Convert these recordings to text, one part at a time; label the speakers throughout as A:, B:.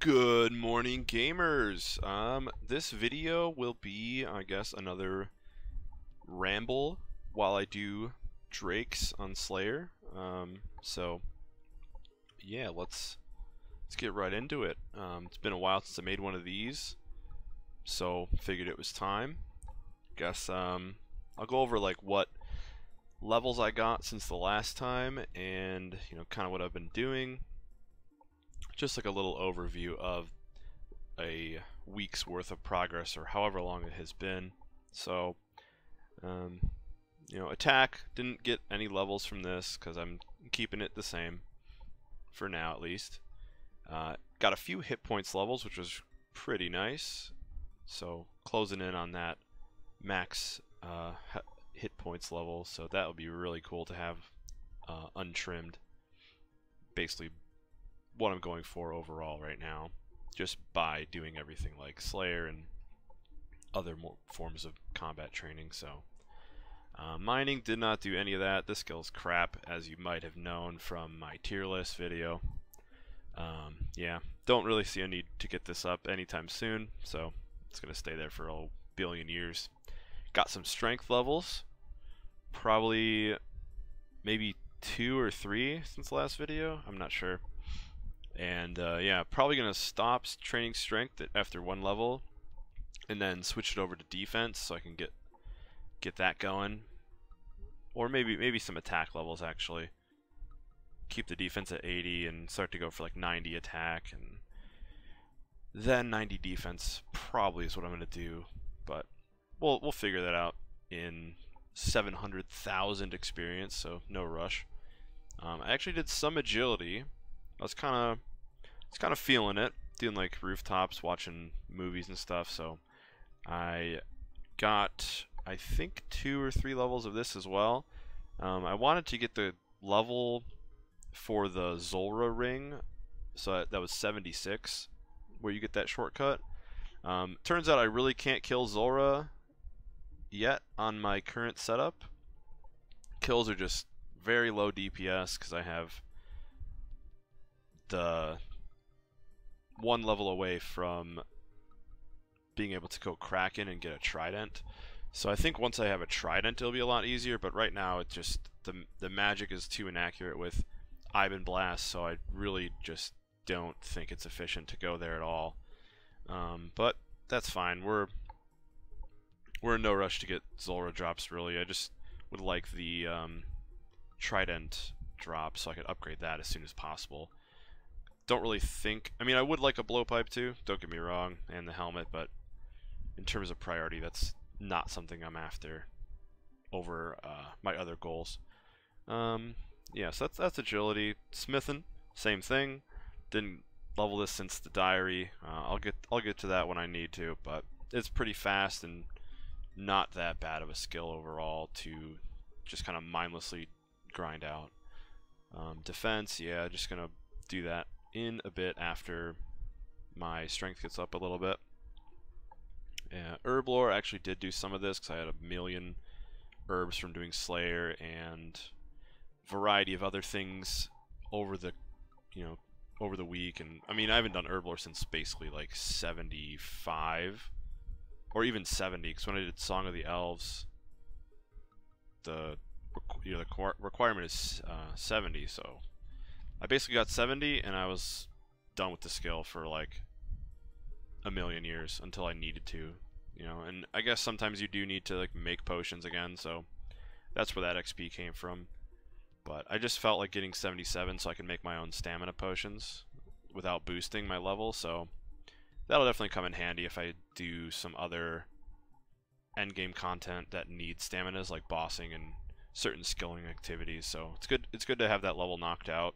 A: Good morning, gamers. This video will be, I guess, another ramble while I do Drakes on Slayer. So yeah, let's get right into it. It's been a while since I made one of these, so figured it was time. Guess I'll go over like what levels I got since the last time, and kind of what I've been doing. Just like a little overview of a week's worth of progress, or however long it has been. So, attack didn't get any levels from this because I'm keeping it the same for now, at least. Got a few hit points levels, which was pretty nice. So closing in on that max hit points level. So that would be really cool to have untrimmed. Basically, what I'm going for overall right now, just by doing everything like Slayer and other more forms of combat training. So mining did not do any of that. This skill's crap, as you might have known from my tier list video. Yeah, don't really see a need to get this up anytime soon, so it's gonna stay there for a billion years. Got some strength levels, probably maybe 2 or 3 since the last video, I'm not sure. And yeah, probably gonna stop training strength after 1 level, and then switch it over to defense so I can get that going, or maybe some attack levels actually. Keep the defense at 80 and start to go for like 90 attack, and then 90 defense probably is what I'm gonna do. But we'll figure that out in 700,000 experience, so no rush. I actually did some agility. I was kind of feeling it, doing like rooftops, watching movies and stuff. So I got, I think, 2 or 3 levels of this as well. I wanted to get the level for the Zulrah ring, so that was 76, where you get that shortcut. Turns out I really can't kill Zulrah yet on my current setup. Kills are just very low DPS because I have the 1 level away from being able to go Kraken and get a Trident. So I think once I have a Trident it'll be a lot easier, but right now it just the magic is too inaccurate with Ivan Blast, so I really just don't think it's efficient to go there at all. But that's fine. We're in no rush to get Zulrah drops really. I just would like the Trident drop so I could upgrade that as soon as possible. Don't really think, I mean, I would like a blowpipe too, don't get me wrong, and the helmet, but in terms of priority, that's not something I'm after over my other goals. Yeah, so that's agility. Smithing, same thing. Didn't level this since the diary. I'll get to that when I need to, but it's pretty fast and not that bad of a skill overall to just kind of mindlessly grind out. Defense, yeah, just gonna do that in a bit after my strength gets up a little bit. Herb lore, I actually did do some of this because I had 1,000,000 herbs from doing Slayer and variety of other things over the over the week. And I mean, I haven't done herb lore since basically like 75 or even 70, because when I did Song of the Elves, the requirement is 70, so I basically got 70 and I was done with the skill for like 1,000,000 years until I needed to, and I guess sometimes you do need to like make potions again, so that's where that XP came from. But I just felt like getting 77 so I can make my own stamina potions without boosting my level, so that'll definitely come in handy if I do some other endgame content that needs staminas, like bossing and certain skilling activities. So it's good to have that level knocked out.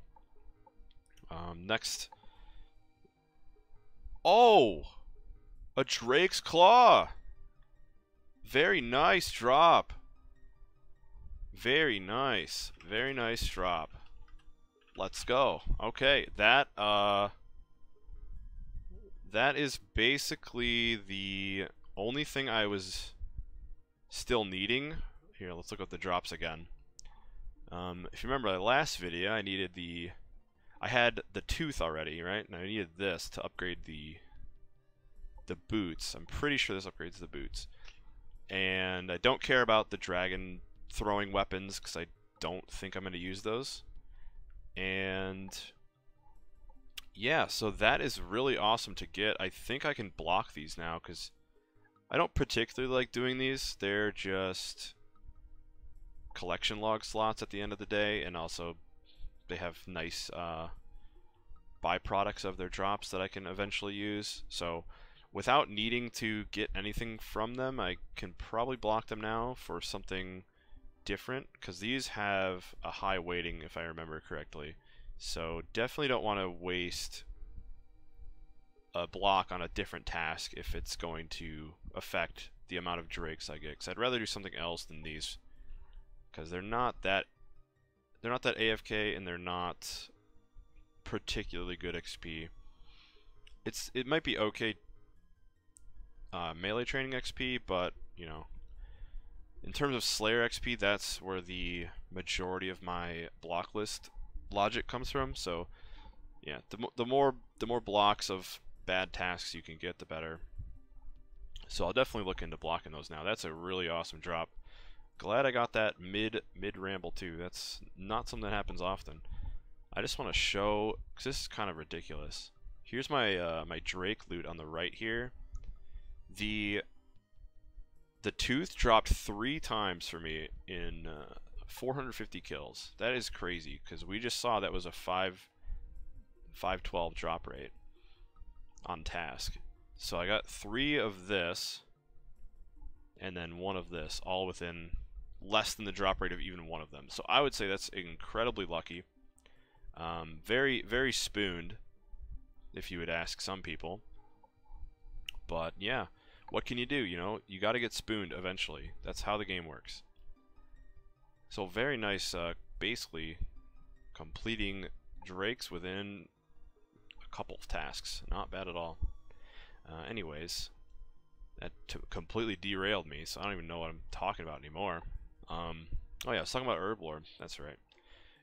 A: Next, oh, a Drake's Claw. Very nice drop. Very nice drop. Let's go. Okay, that is basically the only thing I was still needing. Here, let's look at the drops again. If you remember the last video, I needed the I had the tooth already, right? And I needed this to upgrade the boots. I'm pretty sure this upgrades the boots. And I don't care about the dragon throwing weapons because I don't think I'm going to use those. And yeah, so that is really awesome to get. I think I can block these now because I don't particularly like doing these. They're just collection log slots at the end of the day, and also they have nice byproducts of their drops that I can eventually use. So without needing to get anything from them, I can probably block them now for something different, because these have a high weighting if I remember correctly. So definitely don't want to waste a block on a different task if it's going to affect the amount of drakes I get, because I'd rather do something else than these, because they're not that AFK, and they're not particularly good XP. It might be okay melee training XP, but you know, in terms of Slayer XP, that's where the majority of my block list logic comes from. So yeah, the more blocks of bad tasks you can get, the better. So I'll definitely look into blocking those now. That's a really awesome drop. Glad I got that mid ramble too. That's not something that happens often. I just want to show, because this is kind of ridiculous. Here's my my Drake loot on the right here. The tooth dropped 3 times for me in 450 kills. That is crazy, because we just saw that was a 512 drop rate on task. So I got 3 of this, and then 1 of this, all within less than the drop rate of even one of them. So I would say that's incredibly lucky. Very, very spooned, if you would ask some people. But yeah, what can you do? You know, you got to get spooned eventually. That's how the game works. So very nice, basically completing drakes within a couple of tasks. Not bad at all. Anyways, that completely derailed me, so I don't even know what I'm talking about anymore. Oh yeah, I was talking about Herb Lore. That's right.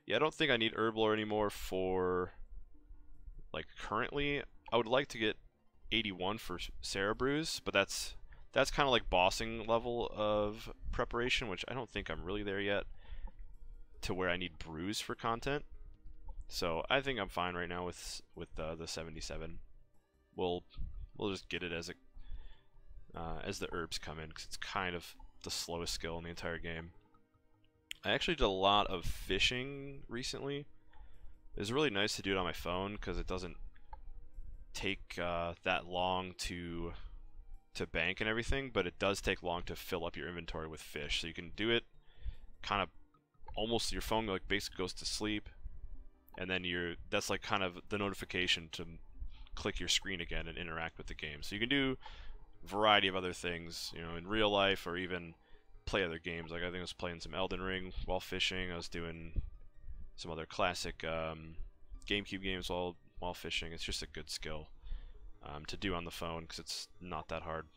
A: Yeah, I don't think I need Herb Lore anymore for, like, currently. I would like to get 81 for Sarah Brews, but that's kind of like bossing level of preparation, which I don't think I'm really there yet to where I need brews for content. So I think I'm fine right now with the 77. We'll just get it as the herbs come in, because it's kind of the slowest skill in the entire game. I actually did a lot of fishing recently. It was really nice to do it on my phone, because it doesn't take that long to bank and everything, but it does take long to fill up your inventory with fish. So you can do it kind of almost, your phone like basically goes to sleep, and then that's like kind of the notification to click your screen again and interact with the game. So you can do a variety of other things, you know, in real life, or even play other games. Like I think I was playing some Elden Ring while fishing. I was doing some other classic GameCube games while fishing. It's just a good skill to do on the phone, because it's not that hard.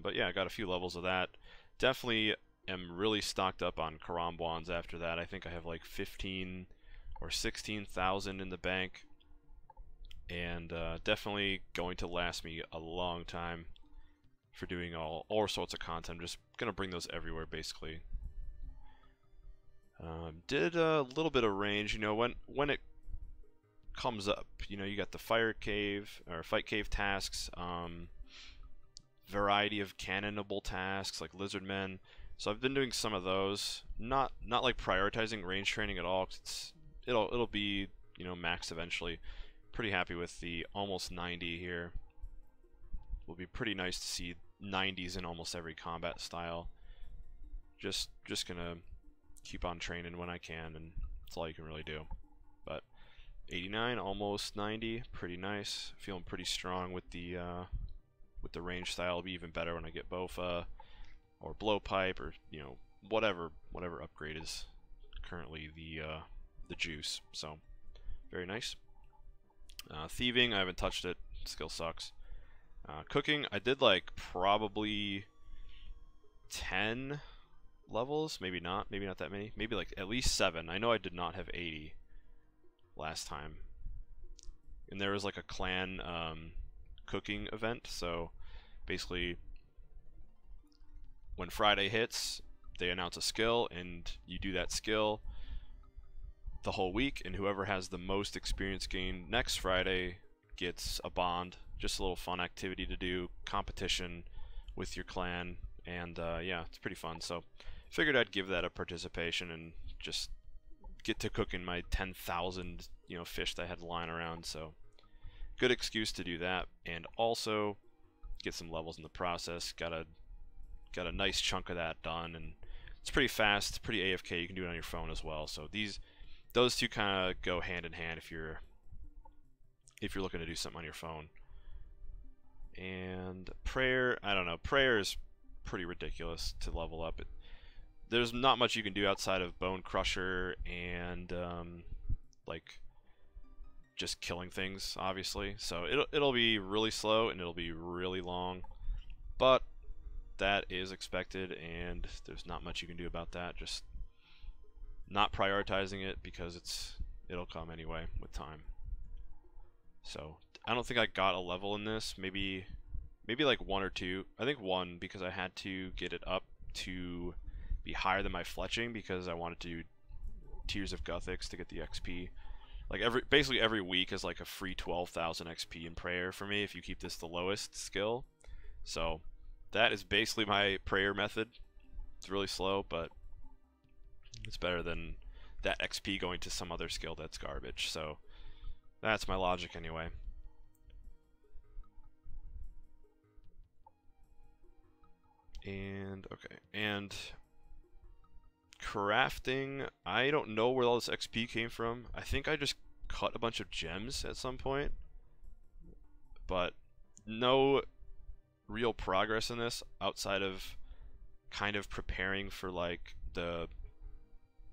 A: But yeah, I got a few levels of that. Definitely am really stocked up on Karambwans after that. I think I have like 15 or 16,000 in the bank, and definitely going to last me a long time for doing all sorts of content. I'm just gonna bring those everywhere basically. Did a little bit of range, you know, when it comes up, you know, you got the fire cave or fight cave tasks, variety of cannonable tasks like lizard men. So I've been doing some of those, not like prioritizing range training at all. 'Cause it'll be, you know, maxed eventually. Pretty happy with the almost 90 here. Will be pretty nice to see 90s in almost every combat style. Just gonna keep on training when I can, and that's all you can really do. But 89, almost 90, pretty nice. Feeling pretty strong with the range style. It'll be even better when I get Bofa or blowpipe, or you know, whatever upgrade is currently the juice. So very nice. Thieving, I haven't touched it. Skill sucks. Cooking, I did like probably 10 levels, maybe not that many, maybe like at least 7. I know I did not have 80. last time. And there was like a clan cooking event, so basically when Friday hits, they announce a skill, and you do that skill the whole week, and whoever has the most experience gained next Friday gets a bond. Just a little fun activity to do, competition with your clan, and yeah, it's pretty fun. So figured I'd give that a participation and just get to cooking my 10,000 fish that I had lying around. So good excuse to do that, and also get some levels in the process. Got a nice chunk of that done, and it's pretty fast, pretty AFK. You can do it on your phone as well. So those two kind of go hand in hand if you're looking to do something on your phone. And prayer, I don't know. Prayer is pretty ridiculous to level up. There's not much you can do outside of Bone Crusher and like just killing things, obviously. So it'll be really slow and it'll be really long, but that is expected, and there's not much you can do about that. Just not prioritizing it because it'll come anyway with time. So I don't think I got a level in this. Maybe like 1 or 2. I think 1 because I had to get it up to be higher than my fletching because I wanted to do Tears of Guthix to get the XP. Like basically every week is like a free 12,000 XP in prayer for me if you keep this the lowest skill. So that is basically my prayer method. It's really slow, but it's better than that XP going to some other skill that's garbage. So that's my logic anyway. And okay, and crafting, I don't know where all this XP came from. I think I just cut a bunch of gems at some point, but no real progress in this outside of kind of preparing for like the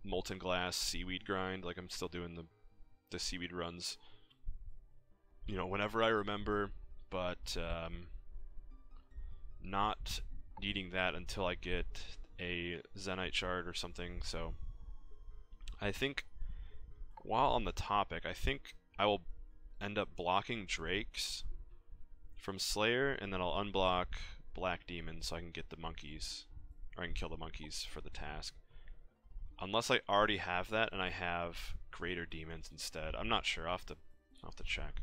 A: molten glass seaweed grind. Like I'm still doing the seaweed runs, whenever I remember, but not needing that until I get a Zenite shard or something. So I think while on the topic, I think I will end up blocking drakes from Slayer, and then I'll unblock black demons so I can get the monkeys, or I can kill the monkeys for the task. Unless I already have that and I have greater demons instead. I'm not sure. I'll have to check.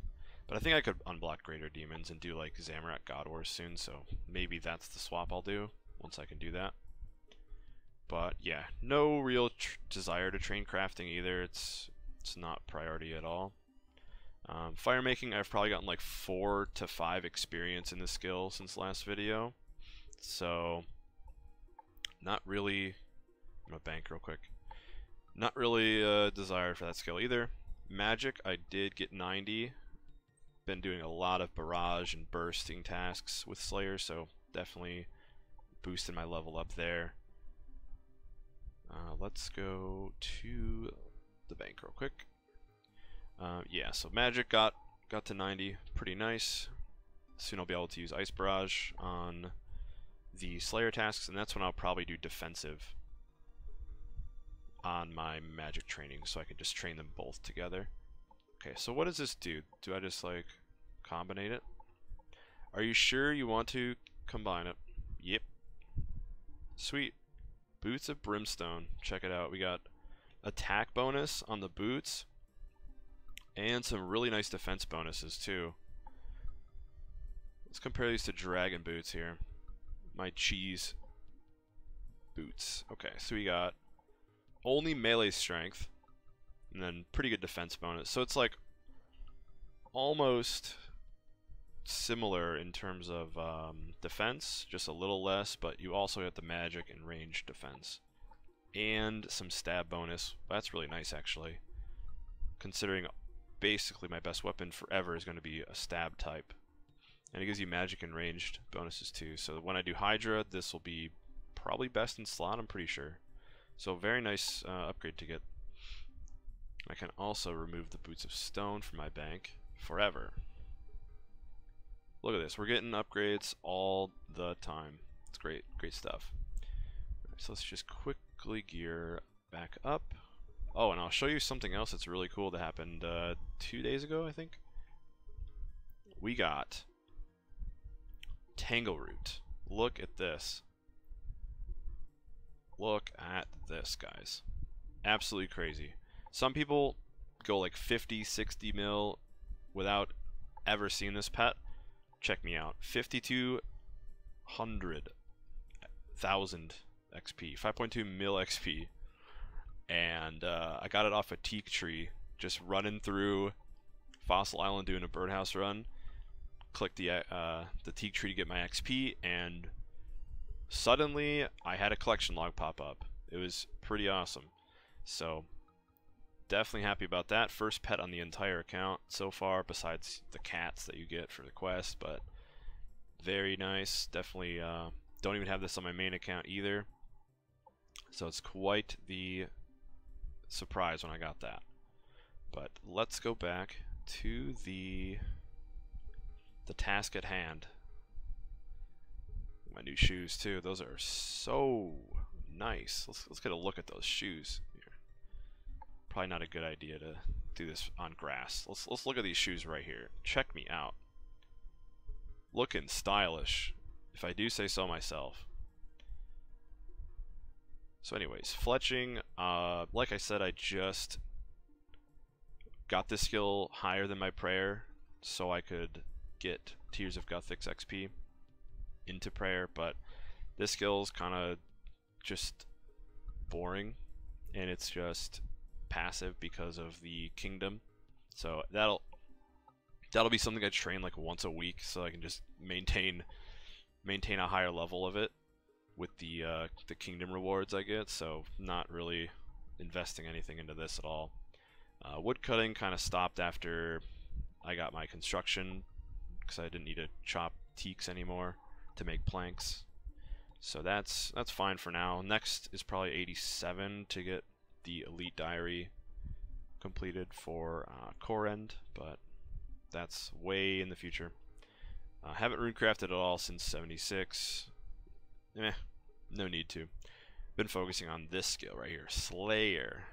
A: But I think I could unblock greater demons and do like Zamorak God Wars soon, so maybe that's the swap I'll do once I can do that. But yeah, no real desire to train crafting either. It's not priority at all. Fire making, I've probably gotten like 4 to 5 experience in this skill since last video. So not really. I'm gonna bank real quick. Not really a desire for that skill either. Magic, I did get 90. Been doing a lot of barrage and bursting tasks with Slayer, so definitely boosting my level up there. Let's go to the bank real quick. Yeah, so magic got to 90, pretty nice. Soon I'll be able to use Ice Barrage on the Slayer tasks, and that's when I'll probably do defensive on my magic training, so I can just train them both together. Okay, so what does this do? Do I just like combinate it? Are you sure you want to combine it? Yep. Sweet. Boots of Brimstone. Check it out. We got attack bonus on the boots and some really nice defense bonuses too. Let's compare these to dragon boots here. My cheese boots. Okay, so we got only melee strength and then pretty good defense bonus. So it's like almost similar in terms of defense, just a little less, but you also get the magic and range defense and some stab bonus. That's really nice actually, considering basically my best weapon forever is going to be a stab type, and it gives you magic and ranged bonuses too. So when I do Hydra, this will be probably best in slot, I'm pretty sure. So very nice upgrade to get. I can also remove the Boots of Stone from my bank forever. Look at this, we're getting upgrades all the time. It's great stuff. Right, so let's just quickly gear back up. Oh, and I'll show you something else that's really cool that happened 2 days ago, I think. We got Tangleroot. Look at this. Look at this, guys. Absolutely crazy. Some people go like 50, 60 mil without ever seeing this pet. Check me out. 5,200,000 XP. 5.2 mil XP. And I got it off a teak tree, just running through Fossil Island doing a birdhouse run. Clicked the teak tree to get my XP, and suddenly I had a collection log pop up. It was pretty awesome. So definitely happy about that. First pet on the entire account so far, besides the cats that you get for the quest, but very nice. Definitely don't even have this on my main account either. So it's quite the surprise when I got that. But let's go back to the task at hand. My new shoes too. Those are so nice. Let's get a look at those shoes here. Probably not a good idea to do this on grass. Let's look at these shoes right here. Check me out. Looking stylish, if I do say so myself. So anyways, fletching, like I said, I just got this skill higher than my prayer so I could get Tears of Guthix XP into prayer, but this skill is kind of just boring, and it's just passive because of the kingdom. So that'll be something I train like once a week so I can just maintain a higher level of it with the kingdom rewards I get. So not really investing anything into this at all. Woodcutting kind of stopped after I got my construction because I didn't need to chop teaks anymore to make planks. So that's fine for now. Next is probably 87 to get the Elite Diary completed for core end, but that's way in the future. Haven't runecrafted at all since 76. No need to. Been focusing on this skill right here, Slayer.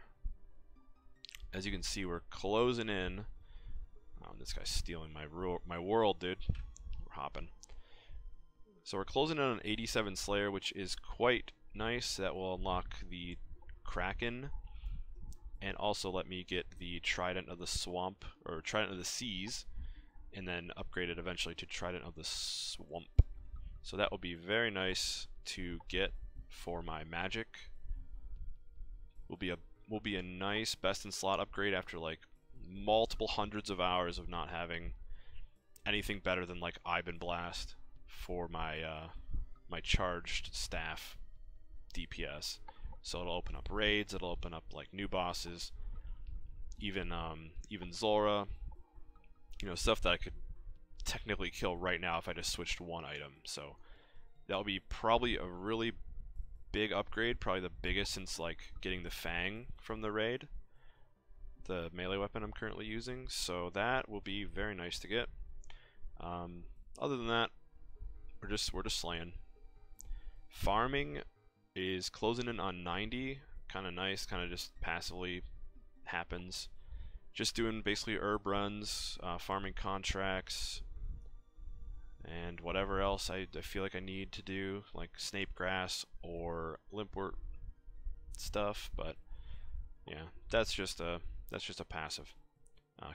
A: As you can see, we're closing in. Oh, this guy's stealing my world, dude. We're hopping. So we're closing in on 87 Slayer, which is quite nice. That will unlock the Kraken, and also let me get the Trident of the Swamp, or Trident of the Seas, and then upgrade it eventually to Trident of the Swamp. So that will be very nice to get for my magic. Will be a nice best in slot upgrade after like multiple hundreds of hours of not having anything better than like Iban Blast for my my charged staff DPS. So it'll open up raids, it'll open up like new bosses, even Zora, you know, stuff that I could technically kill right now if I just switched one item. So that'll be probably a really big upgrade, probably the biggest since like getting the Fang from the raid, the melee weapon I'm currently using. So that will be very nice to get. Other than that, we're just slaying. Farming is closing in on 90, kind of nice, kind of just passively happens. Just doing basically herb runs, farming contracts, and whatever else I feel like I need to do, like snape grass or limpwort stuff. But yeah, that's just a passive.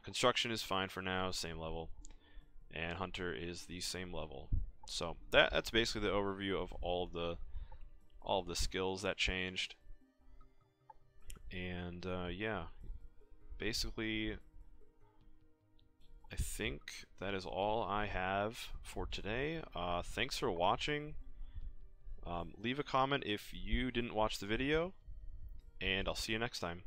A: Construction is fine for now, same level, and hunter is the same level. So that's basically the overview of all of the skills that changed. And yeah, basically I think that is all I have for today. Thanks for watching. Leave a comment if you didn't watch the video, and I'll see you next time.